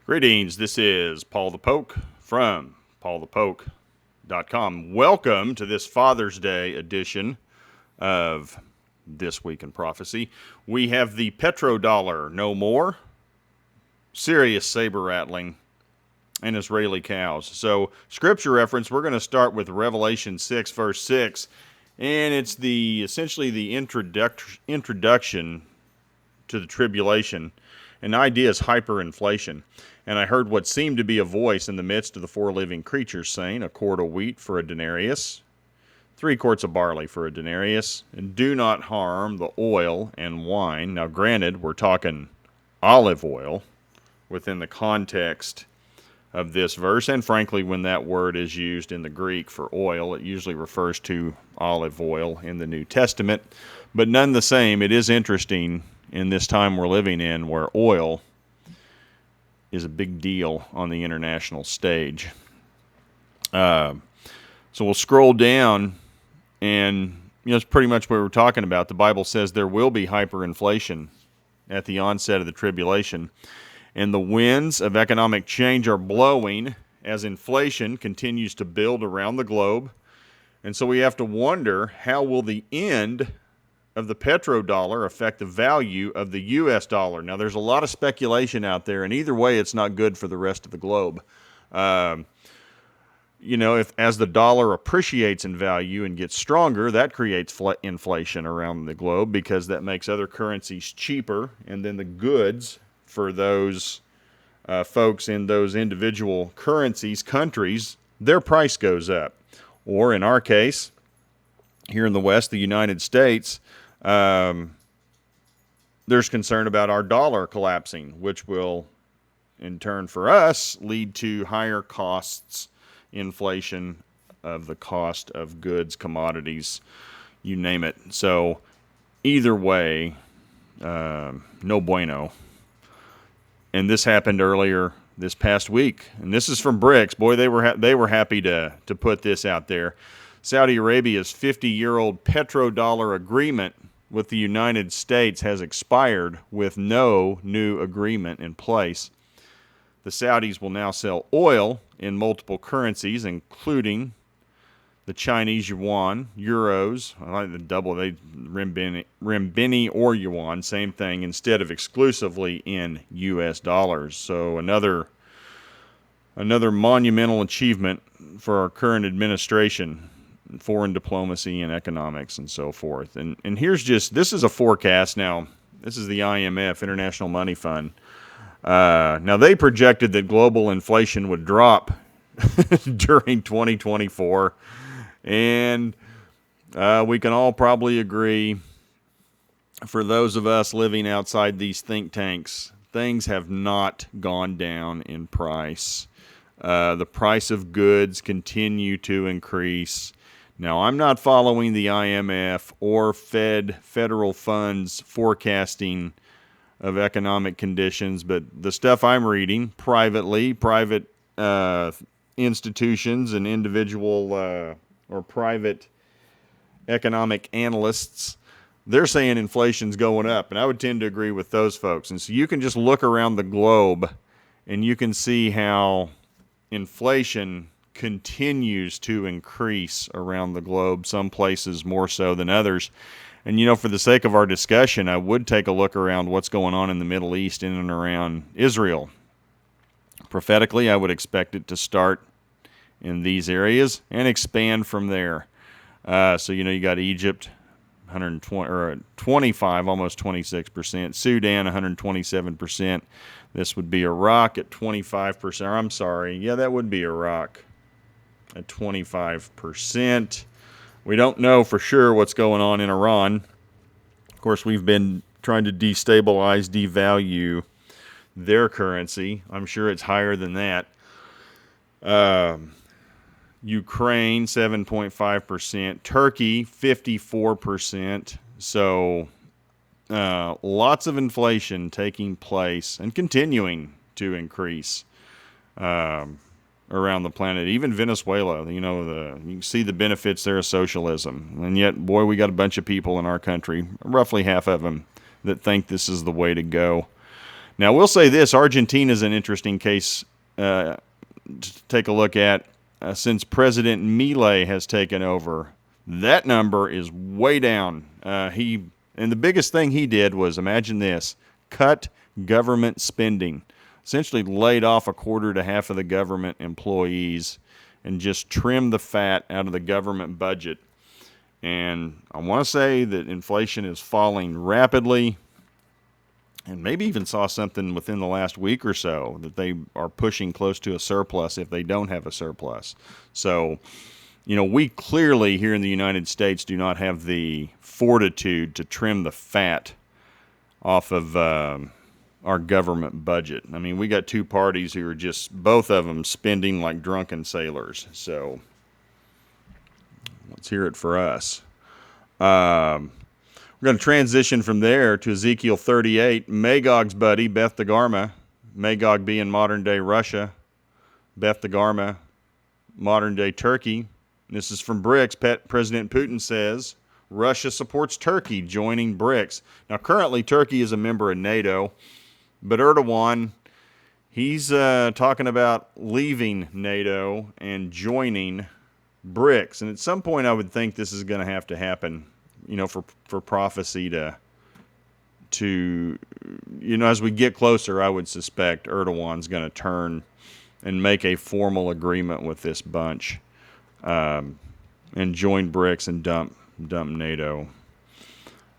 Greetings, this is Paul the Poke from PaulthePoke.com. Welcome to this Father's Day edition of This Week in Prophecy. We have the petrodollar, no more, serious saber rattling, and Israeli cows. So, scripture reference, we're going to start with Revelation 6, verse 6, and it's essentially the introduction to the tribulation. An idea is hyperinflation. And I heard what seemed to be a voice in the midst of the four living creatures saying, a quart of wheat for a denarius, 3 quarts of barley for a denarius, and do not harm the oil and wine. Now, granted, we're talking olive oil within the context of this verse, and frankly, when that word is used in the Greek for oil, it usually refers to olive oil in the New Testament. But none the same, it is interesting in this time we're living in where oil is a big deal on the international stage. So we'll scroll down, and it's pretty much what we're talking about. The Bible says there will be hyperinflation at the onset of the tribulation, and the winds of economic change are blowing as inflation continues to build around the globe. And so we have to wonder, how will the end of the petrodollar affect the value of the U.S. dollar? Now, there's a lot of speculation out there, and either way, it's not good for the rest of the globe. If as the dollar appreciates in value and gets stronger, that creates inflation around the globe because that makes other currencies cheaper, and then the goods for those folks in those individual countries, their price goes up. Or in our case, here in the West, the United States, there's concern about our dollar collapsing, which will, in turn for us, lead to higher costs, inflation of the cost of goods, commodities, you name it. So either way, no bueno. And this happened earlier this past week, and this is from BRICS. Boy, they were happy to put this out there. Saudi Arabia's 50-year-old petrodollar agreement with the United States has expired with no new agreement in place. The Saudis will now sell oil in multiple currencies, including the Chinese yuan, euros, I like the double, renminbi or yuan, same thing, instead of exclusively in U.S. dollars. So another monumental achievement for our current administration, foreign diplomacy and economics and so forth. And this is a forecast. Now, this is the IMF, International Money Fund. Now, they projected that global inflation would drop during 2024. And we can all probably agree, for those of us living outside these think tanks, things have not gone down in price. The price of goods continue to increase. Now, I'm not following the IMF or federal funds forecasting of economic conditions, but the stuff I'm reading private institutions and individual or private economic analysts, they're saying inflation's going up, and I would tend to agree with those folks. And so you can just look around the globe, and you can see how inflation continues to increase around the globe, some places more so than others. And, for the sake of our discussion, I would take a look around what's going on in the Middle East in and around Israel. Prophetically, I would expect it to start in these areas and expand from there. So, you got Egypt, 120 or 25, almost 26%. Sudan, 127%. This would be Iraq at 25%. I'm sorry. Yeah, that would be Iraq at 25%. We don't know for sure what's going on in Iran. Of course, we've been trying to destabilize, devalue their currency. I'm sure it's higher than that. Ukraine, 7.5%. Turkey, 54%. So lots of inflation taking place and continuing to increase around the planet. Even Venezuela, you can see the benefits there of socialism. And yet, boy, we got a bunch of people in our country, roughly half of them, that think this is the way to go. Now, we'll say this. Argentina is an interesting case to take a look at. Since President Milei has taken over, that number is way down. And the biggest thing he did was, imagine this, cut government spending. Essentially laid off a quarter to half of the government employees and just trimmed the fat out of the government budget. And I want to say that inflation is falling rapidly, and maybe even saw something within the last week or so that they are pushing close to a surplus if they don't have a surplus. So, we clearly here in the United States do not have the fortitude to trim the fat off of our government budget. I mean, we got two parties who are just, both of them, spending like drunken sailors. So let's hear it for us. We're going to transition from there to Ezekiel 38. Magog's buddy, Beth Dagarma, Magog being modern-day Russia, Beth Dagarma, modern-day Turkey. This is from BRICS. President Putin says Russia supports Turkey joining BRICS. Now, currently, Turkey is a member of NATO, but Erdogan, he's talking about leaving NATO and joining BRICS. And at some point, I would think this is going to have to happen, for prophecy to as we get closer, I would suspect Erdogan's going to turn and make a formal agreement with this bunch and join BRICS and dump NATO.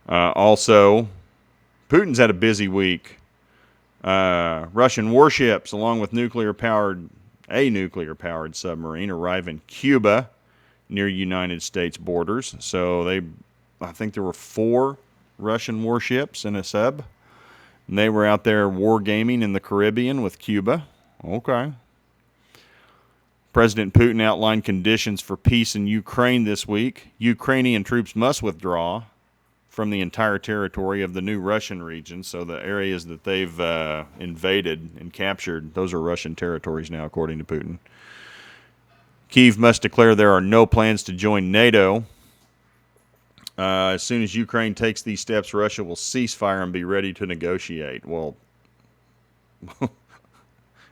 Also, Putin's had a busy week. Russian warships, along with a nuclear-powered submarine, arrive in Cuba near United States borders. So I think there were 4 Russian warships and a sub, and they were out there wargaming in the Caribbean with Cuba. Okay. President Putin outlined conditions for peace in Ukraine this week. Ukrainian troops must withdraw from the entire territory of the new Russian region, so the areas that they've invaded and captured, those are Russian territories now, according to Putin. Kyiv must declare there are no plans to join NATO. As soon as Ukraine takes these steps, Russia will cease fire and be ready to negotiate. Well,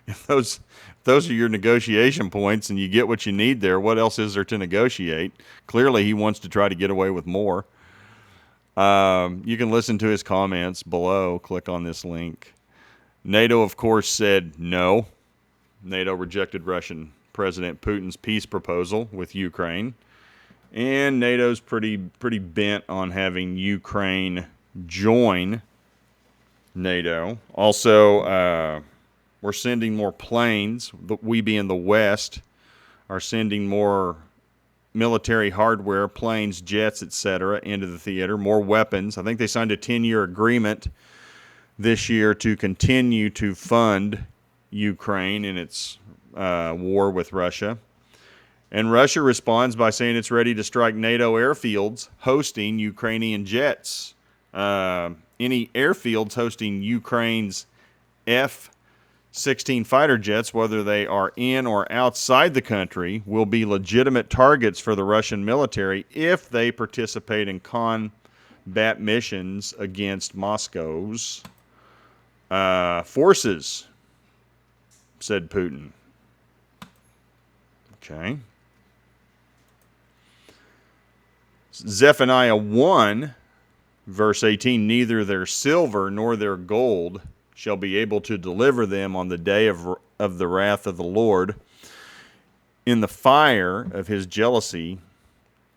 if those are your negotiation points and you get what you need there, what else is there to negotiate? Clearly, he wants to try to get away with more. You can listen to his comments below. Click on this link. NATO, of course, said no. NATO rejected Russian President Putin's peace proposal with Ukraine. And NATO's pretty bent on having Ukraine join NATO. Also, we're sending more planes. We being the West are sending more military hardware, planes, jets, etc., into the theater. More weapons. I think they signed a 10-year agreement this year to continue to fund Ukraine in its war with Russia. And Russia responds by saying it's ready to strike NATO airfields hosting Ukrainian jets. Any airfields hosting Ukraine's F-16 fighter jets, whether they are in or outside the country, will be legitimate targets for the Russian military if they participate in combat missions against Moscow's forces, said Putin. Okay. Zephaniah 1, verse 18, neither their silver nor their gold shall be able to deliver them on the day of the wrath of the Lord. In the fire of his jealousy,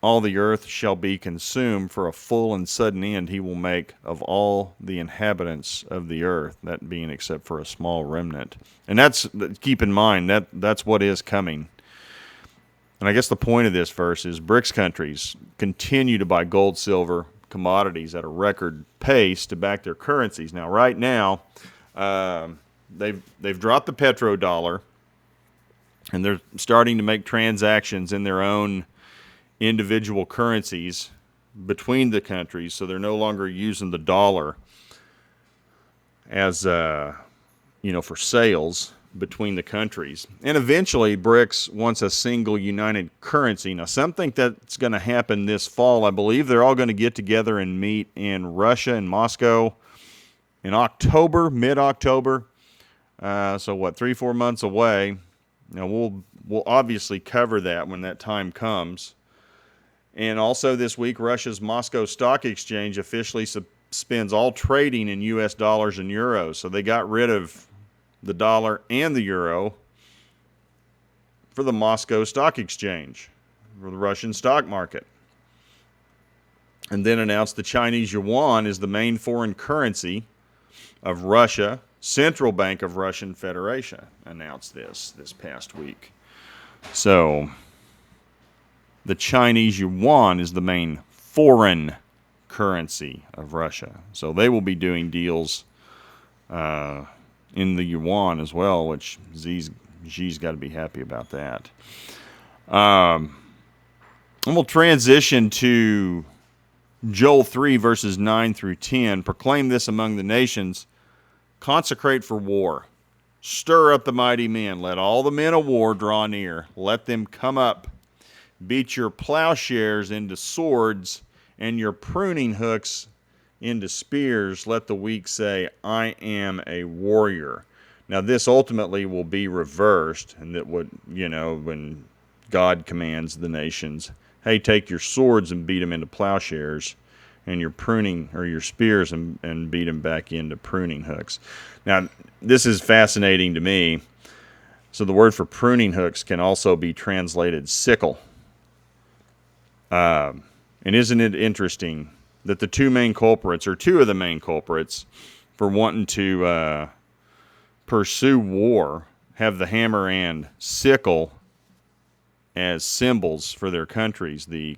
all the earth shall be consumed. For a full and sudden end he will make of all the inhabitants of the earth, that being except for a small remnant. And keep in mind, that's what is coming. And I guess the point of this verse is BRICS countries continue to buy gold, silver, commodities at a record pace to back their currencies. Now, right now, they've dropped the petrodollar, and they're starting to make transactions in their own individual currencies between the countries, so they're no longer using the dollar as for sales between the countries. And eventually BRICS wants a single united currency. Now, some think that's going to happen this fall. I believe they're all going to get together and meet in Russia and Moscow in October, mid-October. So what, 3-4 months away. Now we'll obviously cover that when that time comes. And also this week, Russia's Moscow Stock Exchange officially suspends all trading in U.S. dollars and euros. So they got rid of the dollar and the euro for the Moscow Stock Exchange, for the Russian stock market. And then announced the Chinese yuan is the main foreign currency of Russia. Central Bank of Russian Federation announced this past week. So the Chinese yuan is the main foreign currency of Russia. So they will be doing deals in the yuan as well, which Xi's got to be happy about that. And we'll transition to Joel 3, verses 9 through 10. Proclaim this among the nations. Consecrate for war. Stir up the mighty men. Let all the men of war draw near. Let them come up. Beat your plowshares into swords and your pruning hooks into spears. Let the weak say, I am a warrior. Now this ultimately will be reversed, and that would, when God commands the nations, hey, take your swords and beat them into plowshares, and your pruning or your spears and beat them back into pruning hooks. Now, this is fascinating to me. So the word for pruning hooks can also be translated sickle. And isn't it interesting that the two of the main culprits for wanting to pursue war have the hammer and sickle as symbols for their countries. A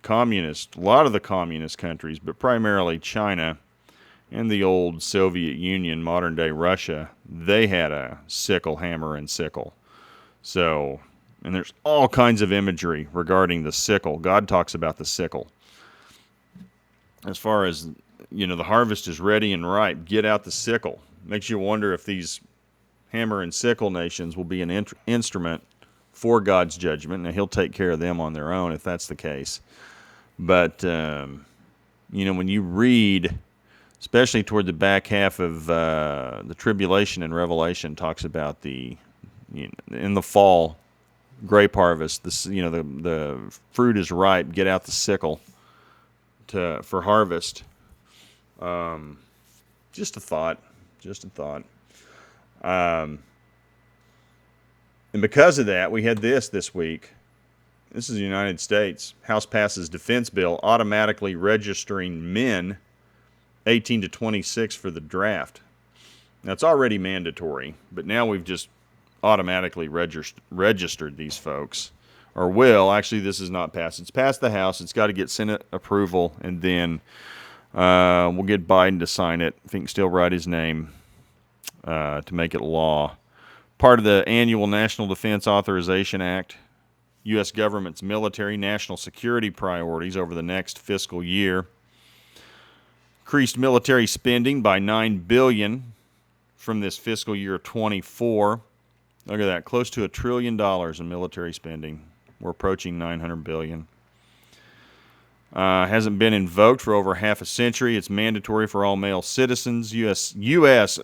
lot of the communist countries, but primarily China and the old Soviet Union, modern day Russia, they had a sickle, hammer, and sickle. So, and there's all kinds of imagery regarding the sickle. God talks about the sickle. As far as, the harvest is ready and ripe, get out the sickle. Makes you wonder if these hammer and sickle nations will be an instrument for God's judgment. Now, he'll take care of them on their own if that's the case. But, when you read, especially toward the back half of the tribulation in Revelation, talks about in the fall, grape harvest, the fruit is ripe, get out the sickle for harvest. Just a thought. And because of that, we had this week. This is the United States. House passes defense bill automatically registering men 18 to 26 for the draft. Now, it's already mandatory, but now we've just automatically registered these folks. Or will. Actually, this is not passed. It's passed the House. It's got to get Senate approval, and then we'll get Biden to sign it, if he can still write his name, to make it law. Part of the annual National Defense Authorization Act, U.S. government's military national security priorities over the next fiscal year. Increased military spending by $9 billion from this fiscal year 24. Look at that, close to $1 trillion in military spending. We're approaching $900 billion. Hasn't been invoked for over half a century. It's mandatory for all male citizens,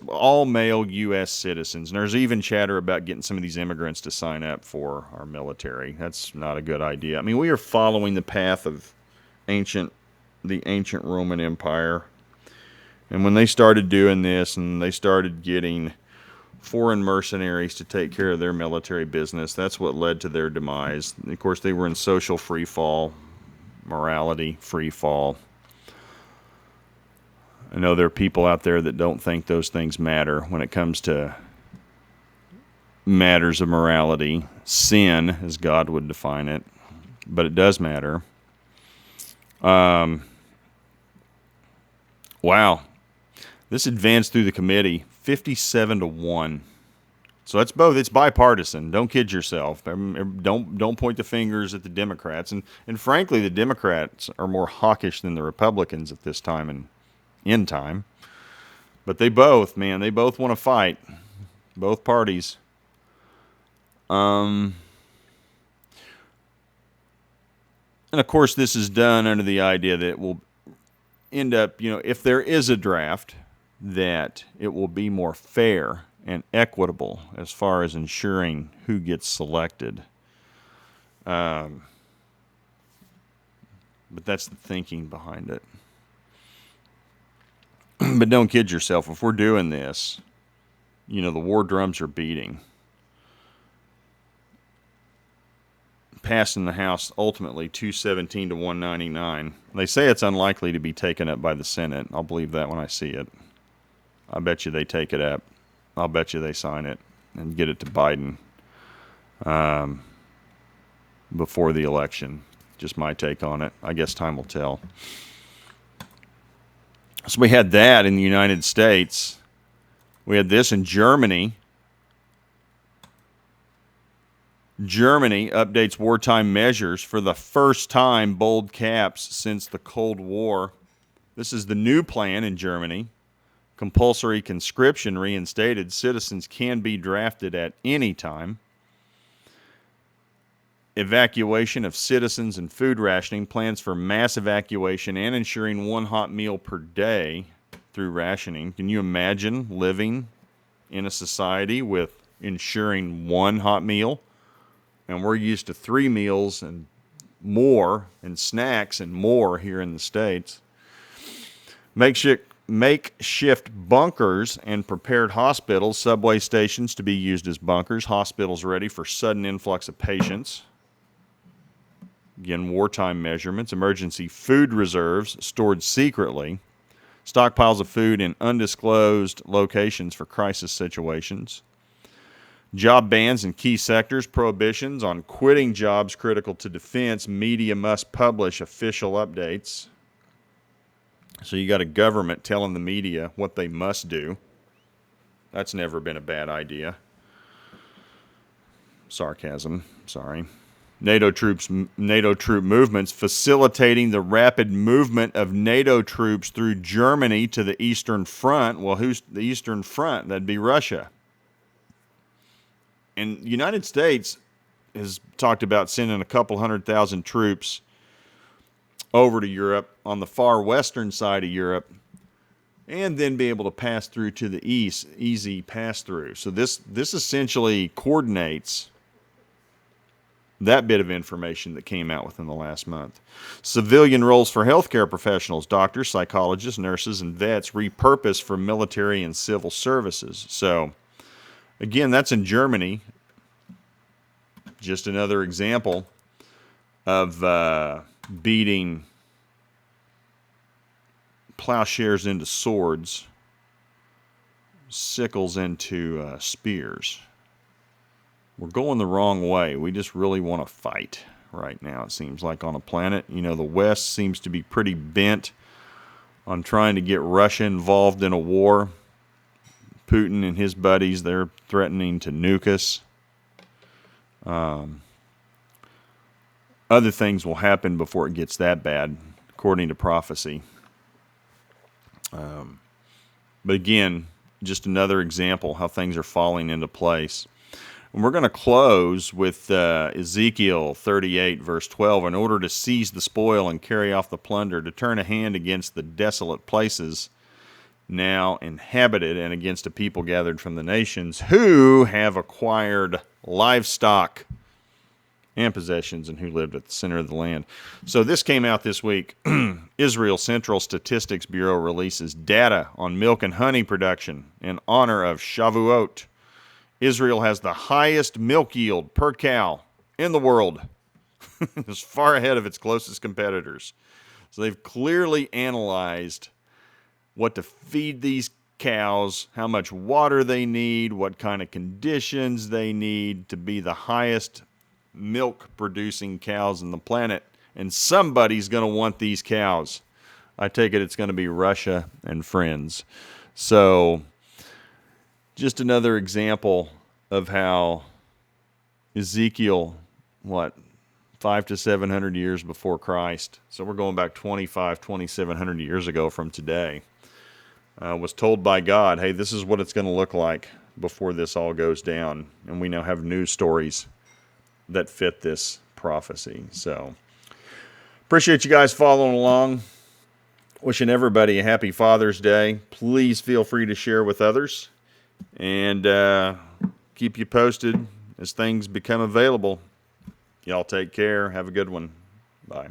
all male U.S. citizens. And there's even chatter about getting some of these immigrants to sign up for our military. That's not a good idea. I mean, we are following the path of the ancient Roman Empire. And when they started doing this and they started getting foreign mercenaries to take care of their military business, that's what led to their demise. Of course, they were in social free fall. Morality, free fall. I know there are people out there that don't think those things matter when it comes to matters of morality. Sin, as God would define it, but it does matter. Wow. This advanced through the committee 57-1. So that's both. It's bipartisan. Don't kid yourself. Don't point the fingers at the Democrats. And frankly, the Democrats are more hawkish than the Republicans at this time and in time. But they both want to fight. Both parties. And of course, this is done under the idea that it will end up, if there is a draft, that it will be more fair and equitable as far as ensuring who gets selected. But that's the thinking behind it. But don't kid yourself. If we're doing this, the war drums are beating. Passed in the House ultimately 217 to 199. They say it's unlikely to be taken up by the Senate. I'll believe that when I see it. I bet you they take it up. I'll bet you they sign it and get it to Biden before the election. Just my take on it. I guess time will tell. So we had that in the United States. We had this in Germany. Germany updates wartime measures for the first time, bold caps, since the Cold War. This is the new plan in Germany. Compulsory conscription reinstated. Citizens can be drafted at any time. Evacuation of citizens and food rationing. Plans for mass evacuation and ensuring one hot meal per day through rationing. Can you imagine living in a society with ensuring one hot meal? And we're used to 3 meals and more, and snacks and more here in the States. Makeshift bunkers and prepared hospitals, subway stations to be used as bunkers, hospitals ready for sudden influx of patients. Again, wartime measurements, emergency food reserves stored secretly, stockpiles of food in undisclosed locations for crisis situations. Job bans in key sectors, prohibitions on quitting jobs critical to defense. Media must publish official updates. So you got a government telling the media what they must do. That's never been a bad idea. Sarcasm, sorry. NATO troop movements facilitating the rapid movement of NATO troops through Germany to the Eastern Front. Well, who's the Eastern Front? That'd be Russia. And the United States has talked about sending a couple 100,000 troops over to Europe on the far western side of Europe, and then be able to pass through to the east, easy pass through. So this essentially coordinates that bit of information that came out within the last month. Civilian roles for healthcare professionals, doctors, psychologists, nurses, and vets repurposed for military and civil services. So again, that's in Germany. Just another example of beating plowshares into swords, sickles into spears. We're going the wrong way. We just really want to fight right now, it seems like, on a planet. The West seems to be pretty bent on trying to get Russia involved in a war. Putin and his buddies, they're threatening to nuke us. Other things will happen before it gets that bad, according to prophecy. But again, just another example how things are falling into place. And we're going to close with Ezekiel 38, verse 12. In order to seize the spoil and carry off the plunder, to turn a hand against the desolate places now inhabited, and against a people gathered from the nations who have acquired livestock and possessions and who lived at the center of the land. So this came out this week. Israel Central Statistics Bureau releases data on milk and honey production in honor of Shavuot. Israel has the highest milk yield per cow in the world. It's far ahead of its closest competitors. So they've clearly analyzed what to feed these cows, how much water they need, what kind of conditions they need to be the highest milk-producing cows on the planet. And somebody's going to want these cows. I take it it's going to be Russia and friends. So just another example of how Ezekiel, 500 to 700 years before Christ, so we're going back 2,700 years ago from today, was told by God, hey, this is what it's going to look like before this all goes down. And we now have news stories that fit this prophecy. So appreciate you guys following along. Wishing everybody a happy Father's Day. Please feel free to share with others. And keep you posted as things become available. Y'all take care. Have a good one. Bye.